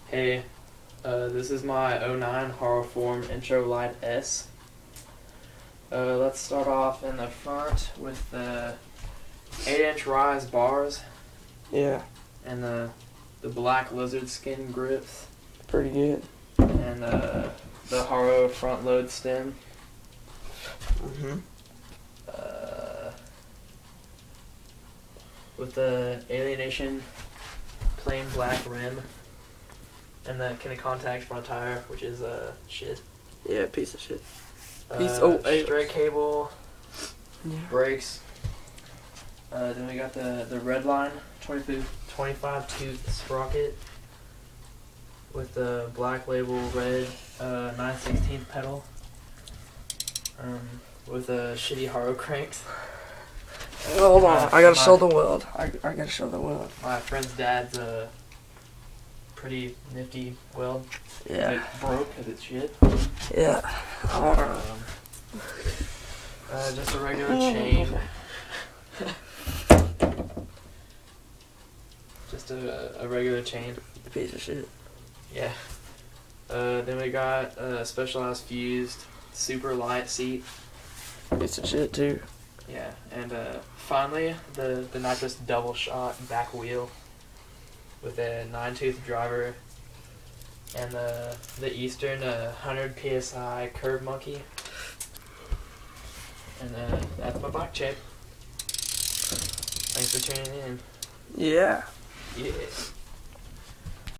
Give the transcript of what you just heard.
Hey, this is my '09 Haro Form Intro Lite S. Let's start off in the front with the 8-inch rise bars. Yeah. And the black lizard skin grips. Pretty good. And the Haro front load stem. Mm-hmm. With the Alienation plain black rim. And the contact front tire, which is shit. Yeah, piece of shit. Straight cable, Yeah. brakes. Then we got the red line 25 tooth sprocket with the black label red 9/16 pedal. With a shitty Haro cranks. Hold on, I gotta show the world. I gotta show the world. My friend's dad's pretty nifty weld. Yeah. It broke because it's shit. Yeah. Just a regular chain. Just a regular chain. Piece of shit. Yeah. Then we got a specialized fused super light seat. Piece of shit too. Yeah. And finally the nitrous double shot back wheel with a 9-tooth driver and the Eastern 100 PSI curb monkey. And that's my bike check. Thanks for tuning in. Yeah. Yeah.